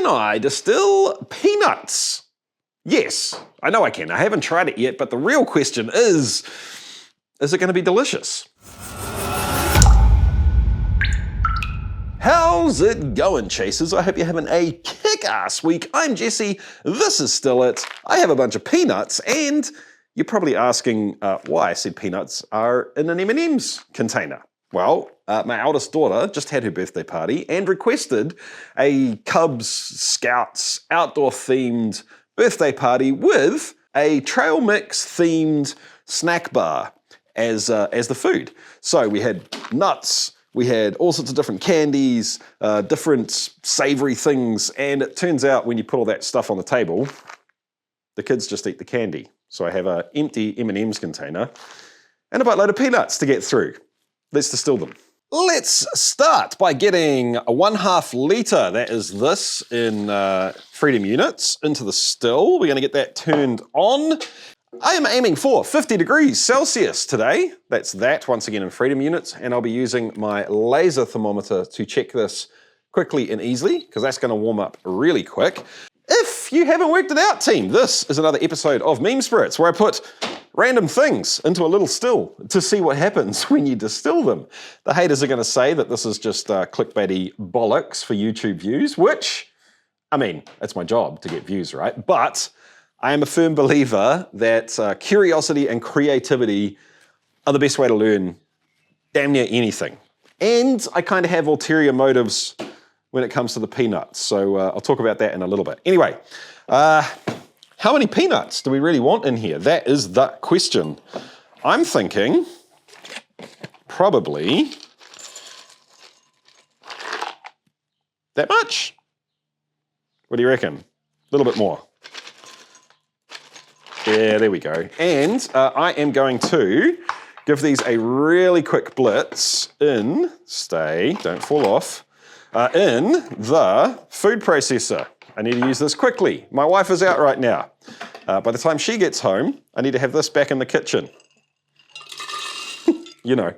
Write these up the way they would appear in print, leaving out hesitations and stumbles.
Can I distill peanuts? Yes, I know I can. I haven't tried it yet, but the real question is it going to be delicious? How's it going, chasers? I hope you're having a kick-ass week. I'm Jesse, this is Still It. I have a bunch of peanuts, and you're probably asking why I said peanuts are in an M&M's container. Well, my eldest daughter just had her birthday party and requested a Cubs Scouts outdoor-themed birthday party with a trail mix themed snack bar as the food. So we had nuts, we had all sorts of different candies, different savory things, and it turns out when you put all that stuff on the table, the kids just eat the candy. So I have an empty M&M's container and a buttload of peanuts to get through. Let's distill them. Let's start by getting a 1/2 litre, that is this, in Freedom units into the still. We're going to get that turned on. I am aiming for 50 degrees Celsius today. That's that, once again, in Freedom units, and I'll be using my laser thermometer to check this quickly and easily, because that's going to warm up really quick. If you haven't worked it out, team, this is another episode of Meme Spirits, where I put random things into a little still to see what happens when you distill them. The haters are going to say that this is just clickbaity bollocks for YouTube views, which, I mean, it's my job to get views, right? But I am a firm believer that curiosity and creativity are the best way to learn damn near anything. And I kind of have ulterior motives when it comes to the peanuts, so I'll talk about that in a little bit. Anyway, how many peanuts do we really want in here? That is the question. I'm thinking probably that much. What do you reckon? A little bit more. Yeah, there we go. And I am going to give these a really quick blitz in, don't fall off, in the food processor. I need to use this quickly. My wife is out right now. By the time she gets home, I need to have this back in the kitchen. You know.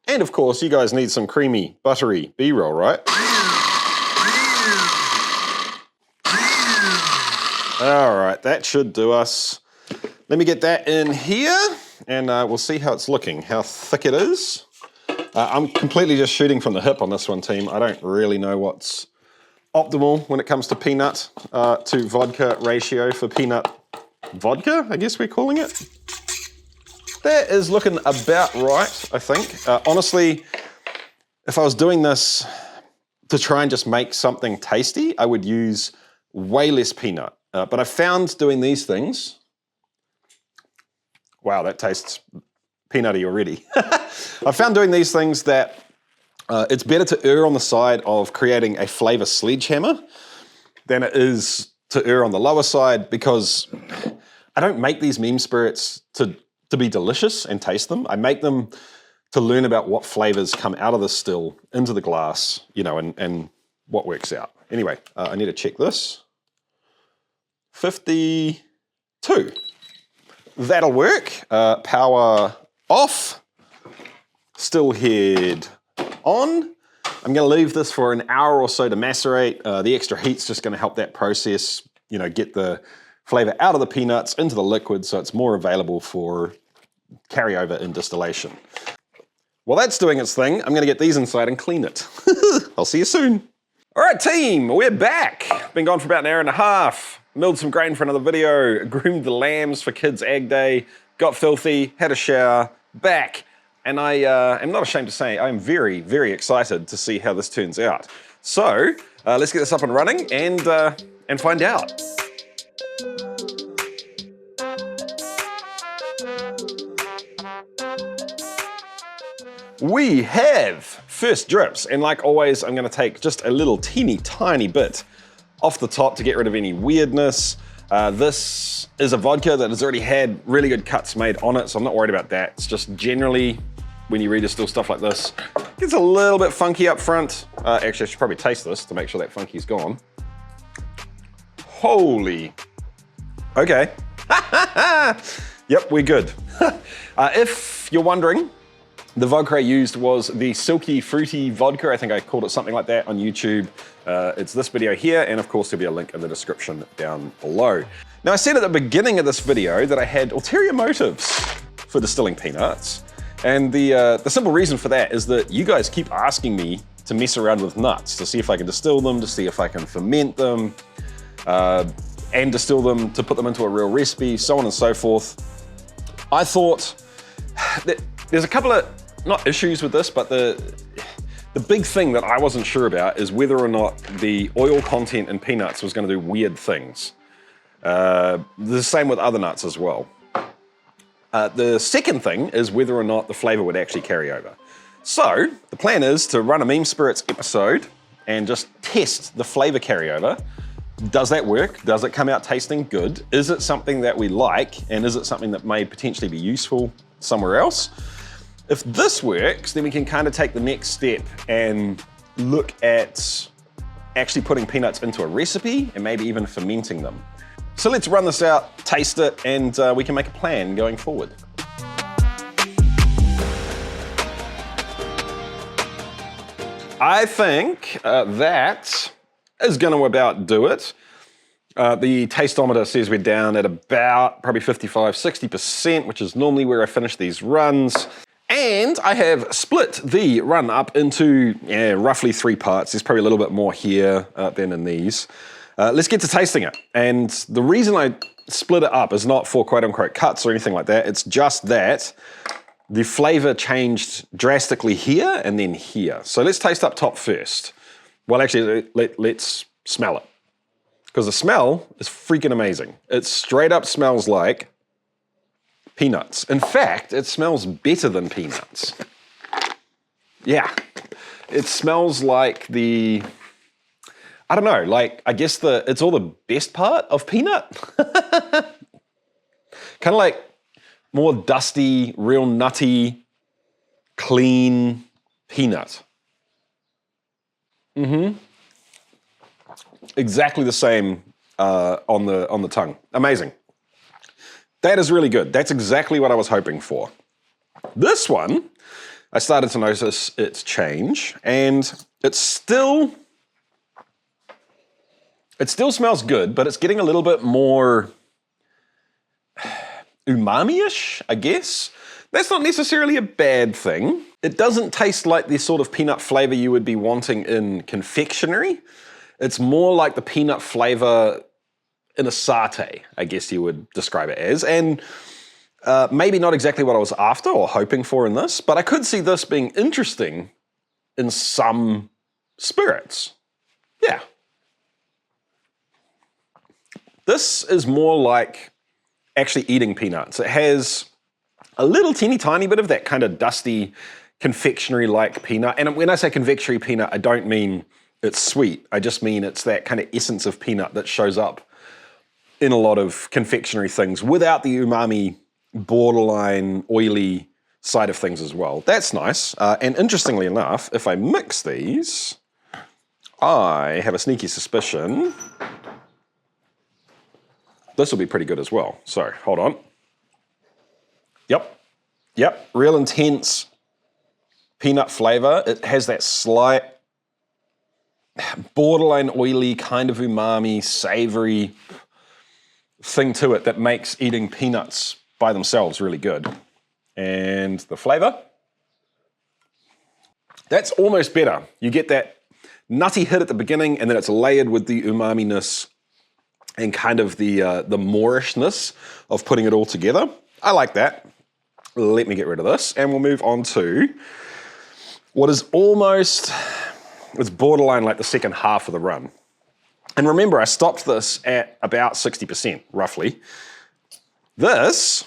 And of course, you guys need some creamy, buttery B-roll, right? All right, that should do us. Let me get that in here, and we'll see how it's looking, how thick it is. I'm completely just shooting from the hip on this one, team. I don't really know what's optimal when it comes to peanut to vodka ratio for peanut vodka, I guess we're calling it. That is looking about right, I think. Honestly, if I was doing this to try and just make something tasty, I would use way less peanut. But I found doing these things, wow, that tastes peanutty already. I found doing these things that it's better to err on the side of creating a flavor sledgehammer than it is to err on the lower side, because I don't make these meme spirits to be delicious and taste them. I make them to learn about what flavors come out of the still into the glass, you know, and what works out. Anyway, I need to check this. 52. That'll work. Power off. Still head on. I'm going to leave this for an hour or so to macerate. The extra heat's just going to help that process, you know, get the flavor out of the peanuts into the liquid so it's more available for carryover in distillation. While that's doing its thing, I'm going to get these inside and clean it. I'll see you soon. All right, team, we're back. Been gone for about an hour and a half. Milled some grain for another video, groomed the lambs for kids' ag day, got filthy, had a shower, back. And I am not ashamed to say I am very, very excited to see how this turns out. So let's get this up and running and find out. We have first drips, and like always, I'm going to take just a little teeny tiny bit off the top to get rid of any weirdness. This is a vodka that has already had really good cuts made on it, so I'm not worried about that. It's just generally, when you redistill stuff like this, it gets a little bit funky up front. Actually, I should probably taste this to make sure that funky's gone. Holy. Okay. Yep, we're good. If you're wondering The vodka I used was the Silky Fruity Vodka. I think I called it something like that on YouTube. It's this video here, and of course there'll be a link in the description down below. Now I said at the beginning of this video that I had ulterior motives for distilling peanuts, and the simple reason for that is that you guys keep asking me to mess around with nuts, to see if I can distill them, to see if I can ferment them, and distill them, to put them into a real recipe, so on and so forth. I thought that there's a couple of, not issues with this, but the big thing that I wasn't sure about is whether or not the oil content in peanuts was going to do weird things. The same with other nuts as well. The second thing is whether or not the flavor would actually carry over. So the plan is to run a Meme Spirits episode and just test the flavor carryover. Does that work? Does it come out tasting good? Is it something that we like? And is it something that may potentially be useful somewhere else? If this works, then we can kind of take the next step and look at actually putting peanuts into a recipe and maybe even fermenting them. So let's run this out, taste it, and we can make a plan going forward. I think that is going to about do it. The tasteometer says we're down at about probably 55–60%, which is normally where I finish these runs. And I have split the run up into roughly 3 parts. There's probably a little bit more here than in these. Let's get to tasting it. And the reason I split it up is not for quote unquote cuts or anything like that. It's just that the flavor changed drastically here and then here. So let's taste up top first. Well, actually, let's smell it. Because the smell is freaking amazing. It straight up smells like peanuts. In fact, it smells better than peanuts. Yeah, it smells like the, I don't know, like I guess it's all the best part of peanut. Kind of like more dusty, real nutty, clean peanut. Exactly the same on the tongue. Amazing. That is really good. That's exactly what I was hoping for. This one, I started to notice its change, and it still smells good, but it's getting a little bit more umami-ish, I guess. That's not necessarily a bad thing. It doesn't taste like the sort of peanut flavor you would be wanting in confectionery. It's more like the peanut flavor in a satay, I guess you would describe it as. And maybe not exactly what I was after or hoping for in this, but I could see this being interesting in some spirits. Yeah. This is more like actually eating peanuts. It has a little teeny tiny bit of that kind of dusty confectionery-like peanut. And when I say confectionery peanut, I don't mean it's sweet. I just mean it's that kind of essence of peanut that shows up in a lot of confectionery things without the umami, borderline, oily side of things as well. That's nice. And interestingly enough, if I mix these, I have a sneaky suspicion this will be pretty good as well. So hold on. Yep, real intense peanut flavor. It has that slight borderline oily kind of umami, savory thing to it that makes eating peanuts by themselves really good. And the flavor, that's almost better. You get that nutty hit at the beginning, and then it's layered with the umami-ness and kind of the moorishness of putting it all together. I like that. Let me get rid of this, and we'll move on to what is almost, it's borderline like the second half of the run. And remember, I stopped this at about 60%, roughly. This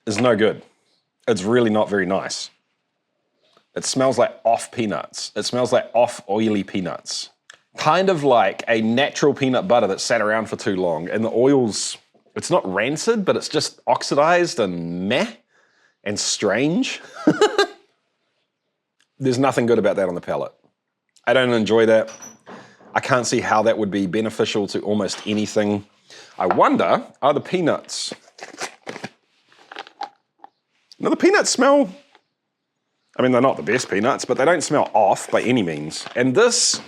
is no good. It's really not very nice. It smells like off peanuts. It smells like off oily peanuts. Kind of like a natural peanut butter that sat around for too long, and the oil's, it's not rancid, but it's just oxidized and meh and strange. There's nothing good about that on the palate. I don't enjoy that. I can't see how that would be beneficial to almost anything. I wonder, are the peanuts Now the peanuts smell, I mean, they're not the best peanuts, but they don't smell off by any means. And this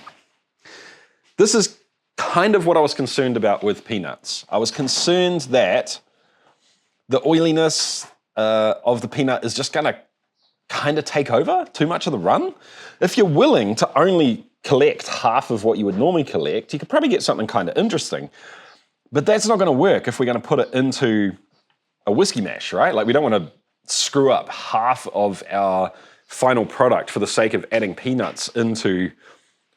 is kind of what I was concerned about with peanuts. I was concerned that the oiliness of the peanut is just gonna kind of take over too much of the run. If you're willing to only collect half of what you would normally collect, you could probably get something kind of interesting. But that's not gonna work if we're gonna put it into a whiskey mash, right? Like, we don't wanna screw up half of our final product for the sake of adding peanuts into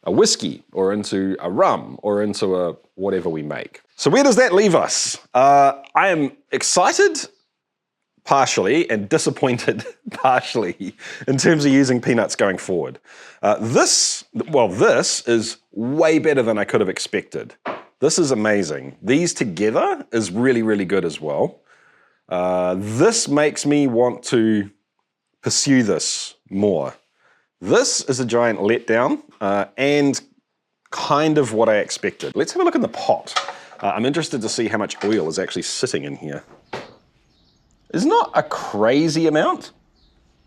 a whiskey or into a rum or into a whatever we make. So where does that leave us? I am excited partially and disappointed partially in terms of using peanuts going forward. This is way better than I could have expected. This is amazing. These together is really, really good as well. This makes me want to pursue this more. This is a giant letdown and kind of what I expected. Let's have a look in the pot. I'm interested to see how much oil is actually sitting in here. It's not a crazy amount,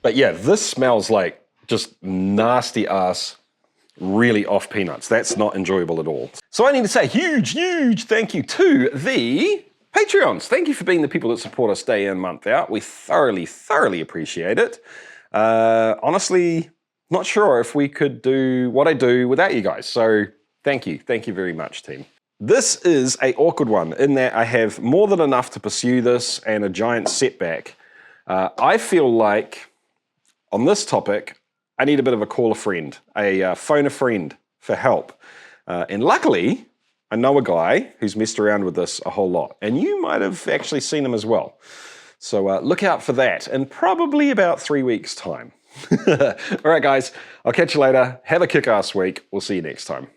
but yeah, this smells like just nasty ass, really off peanuts. That's not enjoyable at all. So I need to say huge thank you to the Patreons. Thank you for being the people that support us day in, month out. We thoroughly appreciate it. Honestly, not sure if we could do what I do without you guys. So thank you very much, team. This is an awkward one in that I have more than enough to pursue this and a giant setback. I feel like on this topic, I need a bit of a call a friend, a phone a friend for help. And luckily, I know a guy who's messed around with this a whole lot, and you might have actually seen him as well. So look out for that in probably about 3 weeks' time. All right, guys, I'll catch you later. Have a kick-ass week. We'll see you next time.